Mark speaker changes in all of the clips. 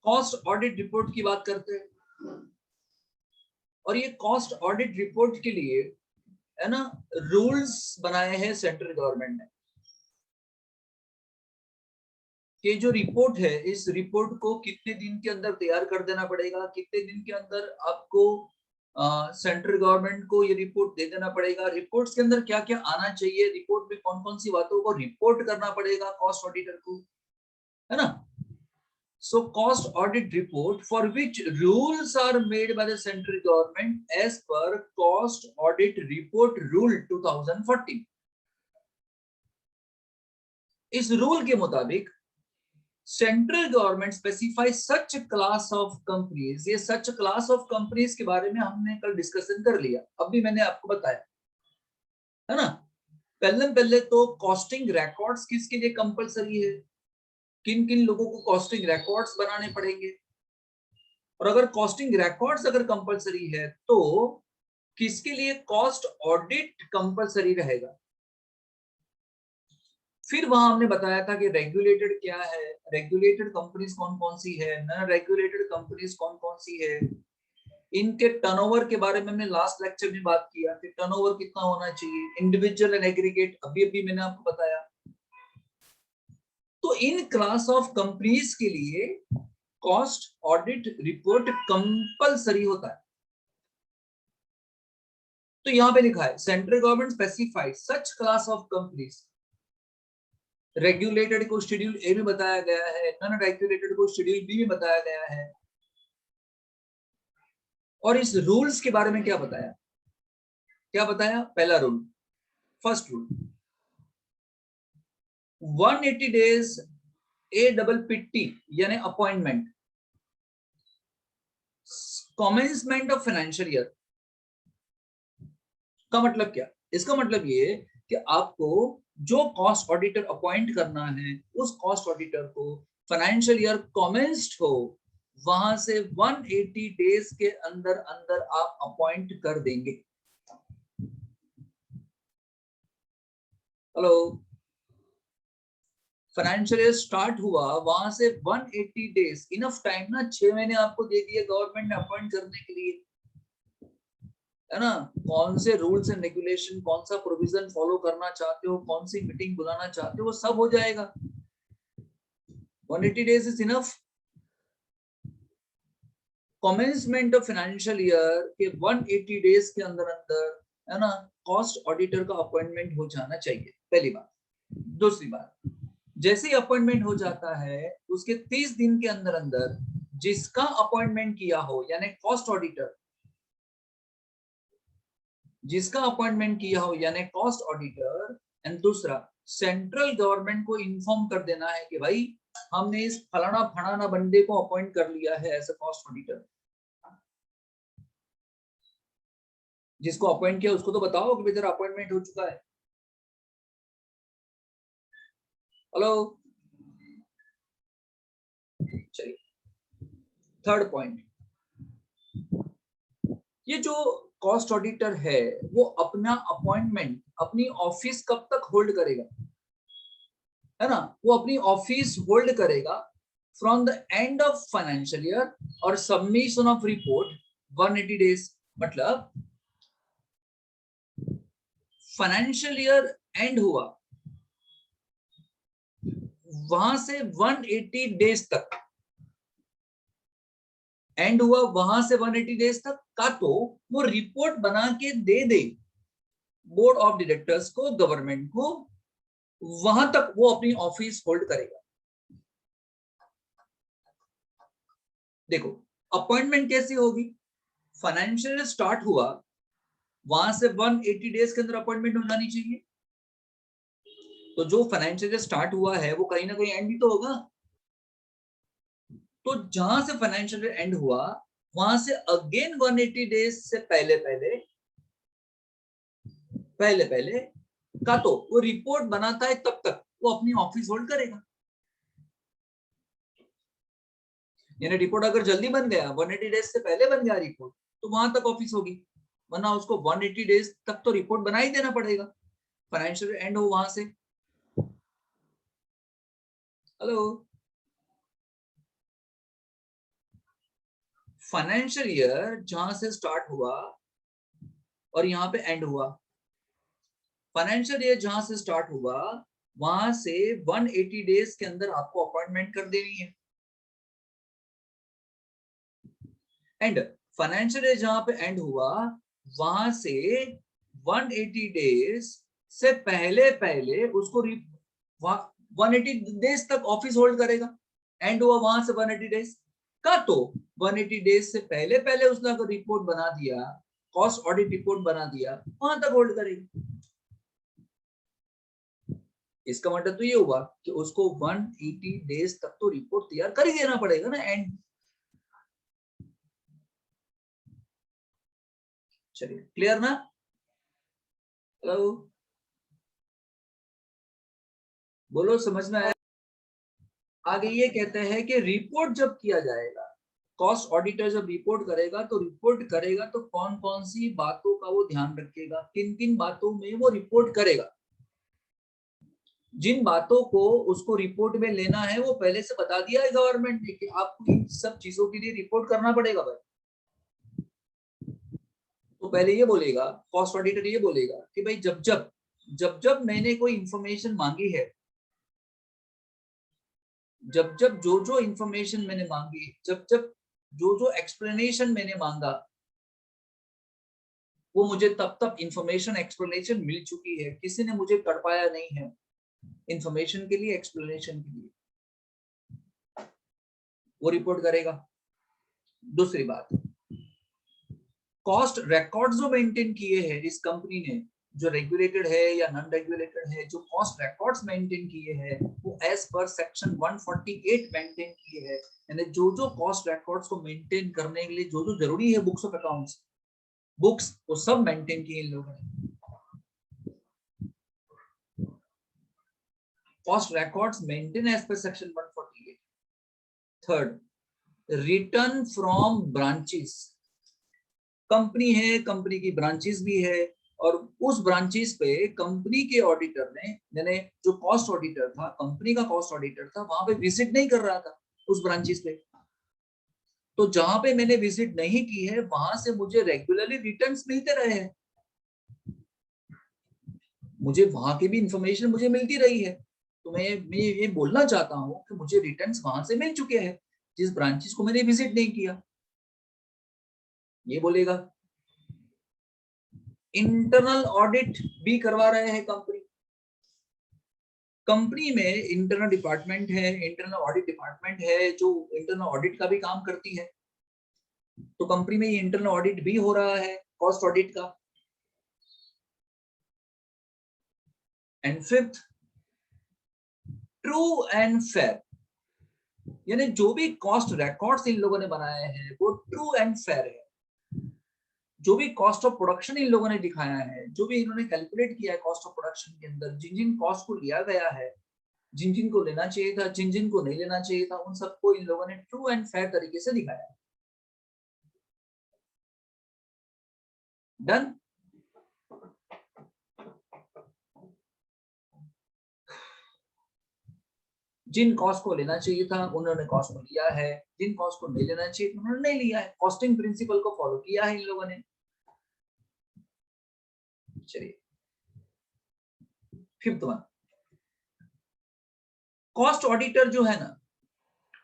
Speaker 1: Cost audit report की बात करते हैं, और ये कॉस्ट ऑडिट रिपोर्ट के लिए है ना रूल्स बनाए हैं सेंट्रल गवर्नमेंट ने कि जो रिपोर्ट है इस रिपोर्ट को कितने दिन के अंदर तैयार कर देना पड़ेगा, कितने दिन के अंदर आपको सेंट्रल गवर्नमेंट को ये रिपोर्ट दे देना पड़ेगा, रिपोर्ट्स के अंदर क्या क्या आना चाहिए, रिपोर्ट में कौन कौन सी बातों को रिपोर्ट करना पड़ेगा कॉस्ट ऑडिटर को, है ना। So cost audit report for which rules are made by the central government as per cost audit report rule 2014. इस रूल के मुताबिक central government specify such class of companies, ये सच क्लास ऑफ कंपनीज के बारे में हमने कल discussion कर लिया, अभी मैंने आपको बताया, है ना। पहले तो कॉस्टिंग रिकॉर्ड्स किसके लिए कंपलसरी है, किन किन लोगों को कॉस्टिंग रिकॉर्ड्स बनाने पड़ेंगे, और अगर कॉस्टिंग रिकॉर्ड्स अगर कंपलसरी है तो किसके लिए कॉस्ट ऑडिट कंपलसरी रहेगा। फिर वहां हमने बताया था कि रेगुलेटेड क्या है, रेगुलेटेड कंपनीज कौन कौन सी है, नॉन रेगुलेटेड कंपनीज कौन कौन सी है, इनके टर्नओवर के बारे में हमने लास्ट लेक्चर में बात किया कि टर्नओवर कितना होना चाहिए, इंडिविजुअल एंड एग्रीगेट अभी अभी मैंने आपको बताया। तो इन क्लास ऑफ कंपनीज के लिए कॉस्ट ऑडिट रिपोर्ट कंपलसरी होता है। तो यहां पे लिखा है central government specified such class of companies, regulated को शेड्यूल ए में बताया गया है, नॉन रेगुलेटेड को शेड्यूल बी में बताया गया है। और इस रूल्स के बारे में क्या बताया, क्या बताया, पहला rule, first rule 180 days APPT यानी appointment, commencement of financial year का मतलब क्या, इसका मतलब ये कि आपको जो कॉस्ट ऑडिटर अपॉइंट करना है उस कॉस्ट ऑडिटर को फाइनेंशियल ईयर कमेंस्ड हो वहां से 180 डेज के अंदर अंदर आप अपॉइंट कर देंगे। हेलो, फाइनेंशियल ईयर स्टार्ट हुआ वहां से 180 डेज इनफ टाइम ना, 6 महीने आपको दे दिए गवर्नमेंट ने अपॉइंट करने के लिए, है ना। कौन से रूल्स एंड रेगुलेशन, कौन सा प्रोविजन फॉलो करना चाहते हो, कौन सी मीटिंग बुलाना चाहते हो, वो सब हो जाएगा। 180 days is enough. Commencement of financial year के 180 डेज के अंदर अंदर, है ना, कॉस्ट ऑडिटर का अपॉइंटमेंट हो जाना चाहिए, पहली बात। दूसरी बात, जैसे ही अपॉइंटमेंट हो जाता है उसके 30 दिन के अंदर अंदर जिसका अपॉइंटमेंट किया हो यानी कॉस्ट ऑडिटर, जिसका अपॉइंटमेंट किया हो यानी कॉस्ट ऑडिटर, एंड दूसरा सेंट्रल गवर्नमेंट को इन्फॉर्म कर देना है कि भाई हमने इस फलाना फलाना बंदे को अपॉइंट कर लिया है एज अ कॉस्ट ऑडिटर। जिसको अपॉइंट किया उसको तो बताओ कि तेरा अपॉइंटमेंट हो चुका है। हेलो, चलिए थर्ड पॉइंट, ये जो कॉस्ट ऑडिटर है वो अपना अपॉइंटमेंट अपनी ऑफिस कब तक होल्ड करेगा, है ना, वो अपनी ऑफिस होल्ड करेगा from the end of financial year और सबमिशन ऑफ रिपोर्ट 180 डेज। मतलब फाइनेंशियल ईयर एंड हुआ वहां से 180 डेज तक, एंड हुआ वहां से 180 डेज तक का, तो वो रिपोर्ट बना के दे दे बोर्ड ऑफ डायरेक्टर्स को, गवर्नमेंट को, वहां तक वो अपनी ऑफिस होल्ड करेगा। देखो अपॉइंटमेंट कैसी होगी, फाइनेंशियल स्टार्ट हुआ वहां से 180 डेज के अंदर अपॉइंटमेंट हो जानी चाहिए। तो जो फाइनेंशियल स्टार्ट हुआ है वो कहीं ना कहीं एंड भी तो होगा। तो जहां से फाइनेंशियल एंड हुआ वहां से अगेन 180 डेज से पहले पहले पहले पहले का तो वो रिपोर्ट बनाता है तब तक वो अपनी ऑफिस होल्ड करेगा। यानी रिपोर्ट अगर जल्दी बन गया, 180 डेज से पहले बन गया रिपोर्ट, तो वहां तक ऑफिस होगी, वरना उसको 180 डेज तक तो रिपोर्ट बना ही देना पड़ेगा, फाइनेंशियल एंड हो वहां से। हेलो, फाइनेंशियल ईयर जहां से स्टार्ट हुआ और यहाँ पे एंड हुआ, फाइनेंशियल ईयर जहां से स्टार्ट हुआ वहां से 180 डेज के अंदर आपको अपॉइंटमेंट कर देनी है, एंड फाइनेंशियल ईयर जहां पे एंड हुआ वहां से 180 डेज से पहले पहले उसको 180 डेज तक ऑफिस होल्ड करेगा, एंड हुआ वहां से 180 डेज का, तो 180 डेज से पहले पहले उसने अगर रिपोर्ट बना दिया, कॉस्ट ऑडिट रिपोर्ट बना दिया, वहां तक होल्ड करेगी। इसका मतलब तो ये हुआ कि उसको 180 डेज तक तो रिपोर्ट तैयार कर ही देना पड़ेगा ना एंड। चलिए क्लियर ना? हेलो, बोलो समझ में आया? आगे ये कहते हैं कि रिपोर्ट जब किया जाएगा, कॉस्ट ऑडिटर जब रिपोर्ट करेगा तो रिपोर्ट करेगा तो कौन कौन सी बातों का वो ध्यान रखेगा, किन किन बातों में वो रिपोर्ट करेगा। जिन बातों को उसको रिपोर्ट में लेना है वो पहले से बता दिया है गवर्नमेंट ने कि आपको इन सब चीजों के लिए रिपोर्ट करना पड़ेगा भाई। तो पहले ये बोलेगा, कॉस्ट ऑडिटर ये बोलेगा कि भाई जब जब मैंने कोई इंफॉर्मेशन मांगी है, जब जब जो इंफॉर्मेशन मैंने मांगी, जब जब जो एक्सप्लेनेशन मैंने मांगा, वो मुझे तब तब इंफॉर्मेशन एक्सप्लेनेशन मिल चुकी है, किसी ने मुझे तड़पाया नहीं है इंफॉर्मेशन के लिए, एक्सप्लेनेशन के लिए, वो रिपोर्ट करेगा। दूसरी बात, कॉस्ट रिकॉर्ड जो मेंटेन किए हैं इस कंपनी ने, जो रेगुलेटेड है या नॉन रेगुलेटेड है, जो कॉस्ट रिकॉर्ड्स मेंटेन किए हैं वो एज पर सेक्शन 148 मेंटेन किए हैं। यानी जो कॉस्ट रिकॉर्ड्स को मेंटेन करने के लिए जो जरूरी है, बुक्स ऑफ अकाउंट्स, बुक्स, वो सब मेंटेन किए इन लोगों ने। Cost records maintain as per section 148। Third, return from branches, company है, कंपनी की ब्रांचेस भी है, और उस ब्रांचेस पे कंपनी के ऑडिटर ने, यानी जो कॉस्ट ऑडिटर था, कंपनी का कॉस्ट ऑडिटर था, वहां पे विजिट नहीं कर रहा था उस ब्रांचेस पे। तो जहां पे मैंने विजिट नहीं की है वहां से मुझे रेगुलरली रिटर्न्स मिलते रहे हैं, मुझे वहां की भी इंफॉर्मेशन मुझे मिलती रही है। तो मैं ये बोलना चाहता हूँ कि मुझे रिटर्न्स वहां से मिल चुके हैं जिस ब्रांचेस को मैंने विजिट नहीं किया, ये बोलेगा। इंटरनल ऑडिट भी करवा रहे हैं कंपनी, कंपनी में इंटरनल डिपार्टमेंट है, इंटरनल ऑडिट डिपार्टमेंट है जो इंटरनल ऑडिट का भी काम करती है। तो कंपनी में ये इंटरनल ऑडिट भी हो रहा है, कॉस्ट ऑडिट का। And fifth, true and fair, यानी जो भी कॉस्ट रिकॉर्ड्स इन लोगों ने बनाए हैं वो ट्रू एंड फेयर है। जो भी कॉस्ट ऑफ प्रोडक्शन इन लोगों ने दिखाया है, जो भी इन्होंने कैलकुलेट किया है कॉस्ट ऑफ प्रोडक्शन के अंदर, जिन जिन कॉस्ट को लिया गया है, जिन जिन को लेना चाहिए था, जिन जिन को नहीं लेना चाहिए था, उन सबको इन लोगों ने ट्रू एंड फेयर तरीके से दिखाया है। डन? जिन कॉस्ट को लेना चाहिए था उन्होंने कॉस्ट को लिया है, जिन कॉस्ट को नहीं लेना चाहिए उन्होंने नहीं लिया है, कॉस्टिंग प्रिंसिपल को फॉलो किया है इन लोगों ने। चलिए फिफ्थ वन, कॉस्ट ऑडिटर जो है ना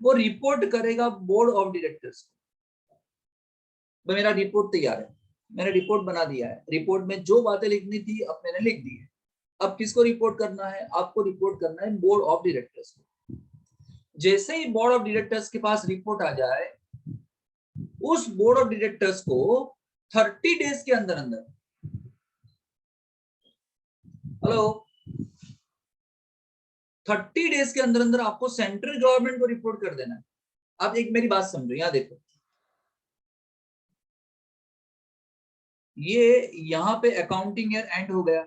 Speaker 1: वो रिपोर्ट करेगा बोर्ड ऑफ डायरेक्टर्स को। मेरा रिपोर्ट तैयार है, मैंने रिपोर्ट बना दिया है, रिपोर्ट में जो बातें लिखनी थी अब मैंने लिख दी है। अब किसको रिपोर्ट करना है? आपको रिपोर्ट करना है बोर्ड ऑफ डायरेक्टर्स को। जैसे ही बोर्ड ऑफ डायरेक्टर्स के पास रिपोर्ट आ जाए, उस बोर्ड ऑफ डायरेक्टर्स को 30 डेज के अंदर अंदर, हेलो, 30 डेज के अंदर अंदर आपको सेंट्रल गवर्नमेंट को रिपोर्ट कर देना है। आप एक मेरी बात समझो, यहां देखो, ये यहां पे अकाउंटिंग ईयर एंड हो गया,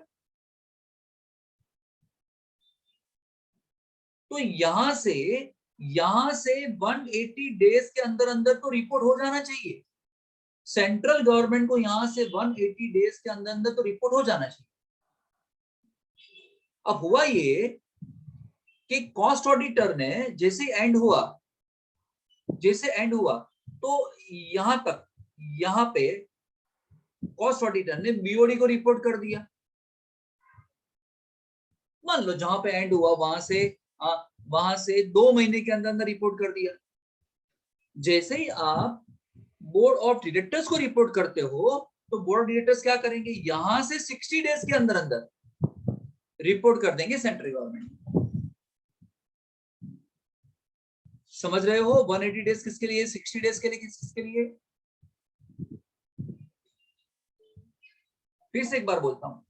Speaker 1: तो यहां से 180 डेज के अंदर अंदर तो रिपोर्ट हो जाना चाहिए। सेंट्रल गवर्नमेंट को यहां से 180 डेज के अंदर अंदर तो रिपोर्ट हो जाना चाहिए। अब हुआ ये कि कॉस्ट ऑडिटर ने जैसे एंड हुआ, तो यहाँ पे कॉस्ट ऑडिटर ने बीओडी को रिपोर्ट कर दिया। मान लो जहां पे एंड हुआ वहां से 2 महीने के अंदर अंदर रिपोर्ट कर दिया। जैसे ही आप बोर्ड ऑफ डायरेक्टर्स को रिपोर्ट करते हो तो बोर्ड ऑफ डायरेक्टर्स क्या करेंगे, यहां से 60 डेज के अंदर अंदर रिपोर्ट कर देंगे सेंट्रल गवर्नमेंट। समझ रहे हो? 180 डेज किसके लिए, 60 डेज के लिए, किसके लिए? फिर से एक बार बोलता हूं,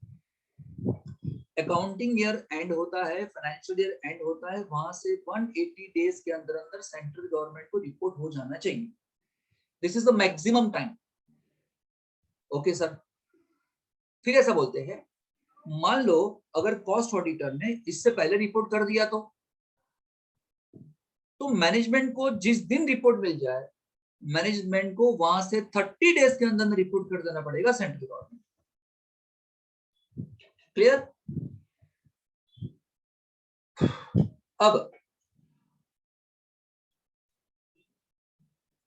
Speaker 1: अकाउंटिंग ईयर एंड होता है, फाइनेंशियल ईयर एंड होता है, वहां से 180 डेज के अंदर अंदर सेंट्रल गवर्नमेंट को रिपोर्ट हो जाना चाहिए। This is the maximum time. Okay sir. फिर ऐसा बोलते हैं, मान लो अगर कॉस्ट ऑडिटर ने इससे पहले रिपोर्ट कर दिया तो मैनेजमेंट को जिस दिन रिपोर्ट मिल जाए, मैनेजमेंट को वहां से 30 डेज के अंदर रिपोर्ट कर देना पड़ेगा सेंट्रल गवर्नमेंट। क्लियर?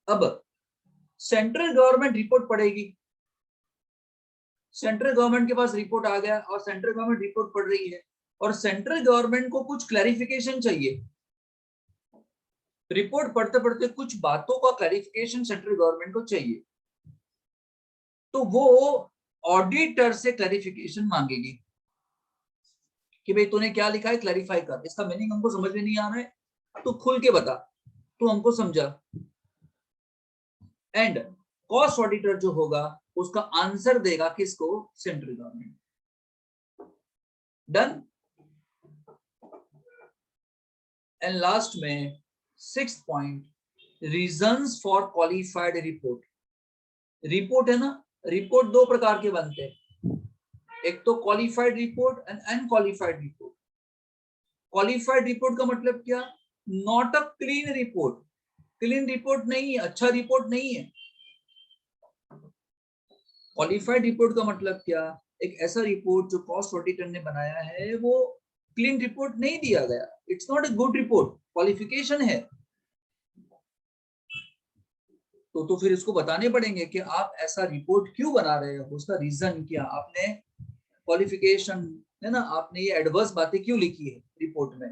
Speaker 1: अब सेंट्रल गवर्नमेंट रिपोर्ट पढ़ेगी, सेंट्रल गवर्नमेंट के पास रिपोर्ट आ गया और सेंट्रल गवर्नमेंट रिपोर्ट पढ़ रही है और सेंट्रल गवर्नमेंट को कुछ क्लैरिफिकेशन चाहिए। रिपोर्ट पढ़ते पढ़ते कुछ बातों का क्लैरिफिकेशन सेंट्रल गवर्नमेंट को चाहिए, तो वो ऑडिटर से क्लैरिफिकेशन मांगेगी कि भाई तूने क्या लिखा है, क्लैरिफाई कर, इसका मीनिंग हमको समझ में नहीं आ रहा है, तो खुल के बता, तू हमको समझा। एंड कॉस्ट ऑडिटर जो होगा उसका आंसर देगा किसको, central government. Done. And last में 6th point, reasons for qualified report. Report है ना, रिपोर्ट 2 प्रकार के बनते हैं, एक तो qualified report and unqualified report. Qualified report का मतलब क्या, not a clean report, clean report नहीं है, अच्छा रिपोर्ट नहीं है। क्वालिफाइड रिपोर्ट का मतलब क्या, एक ऐसा रिपोर्ट जो कॉस्ट ऑडिटर ने बनाया है वो क्लीन रिपोर्ट नहीं दिया गया, it's not a good report, qualification है। तो फिर इसको बताने पड़ेंगे कि आप ऐसा रिपोर्ट क्यों बना रहे हो, उसका रीजन क्या, आपने क्वालिफिकेशन है ना, आपने ये एडवर्स बातें क्यों लिखी है रिपोर्ट में,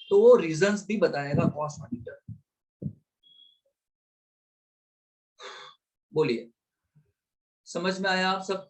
Speaker 1: तो वो रीजंस भी बताएगा कॉस्ट ऑडिटर। बोलिए, समझ में आया आप सब?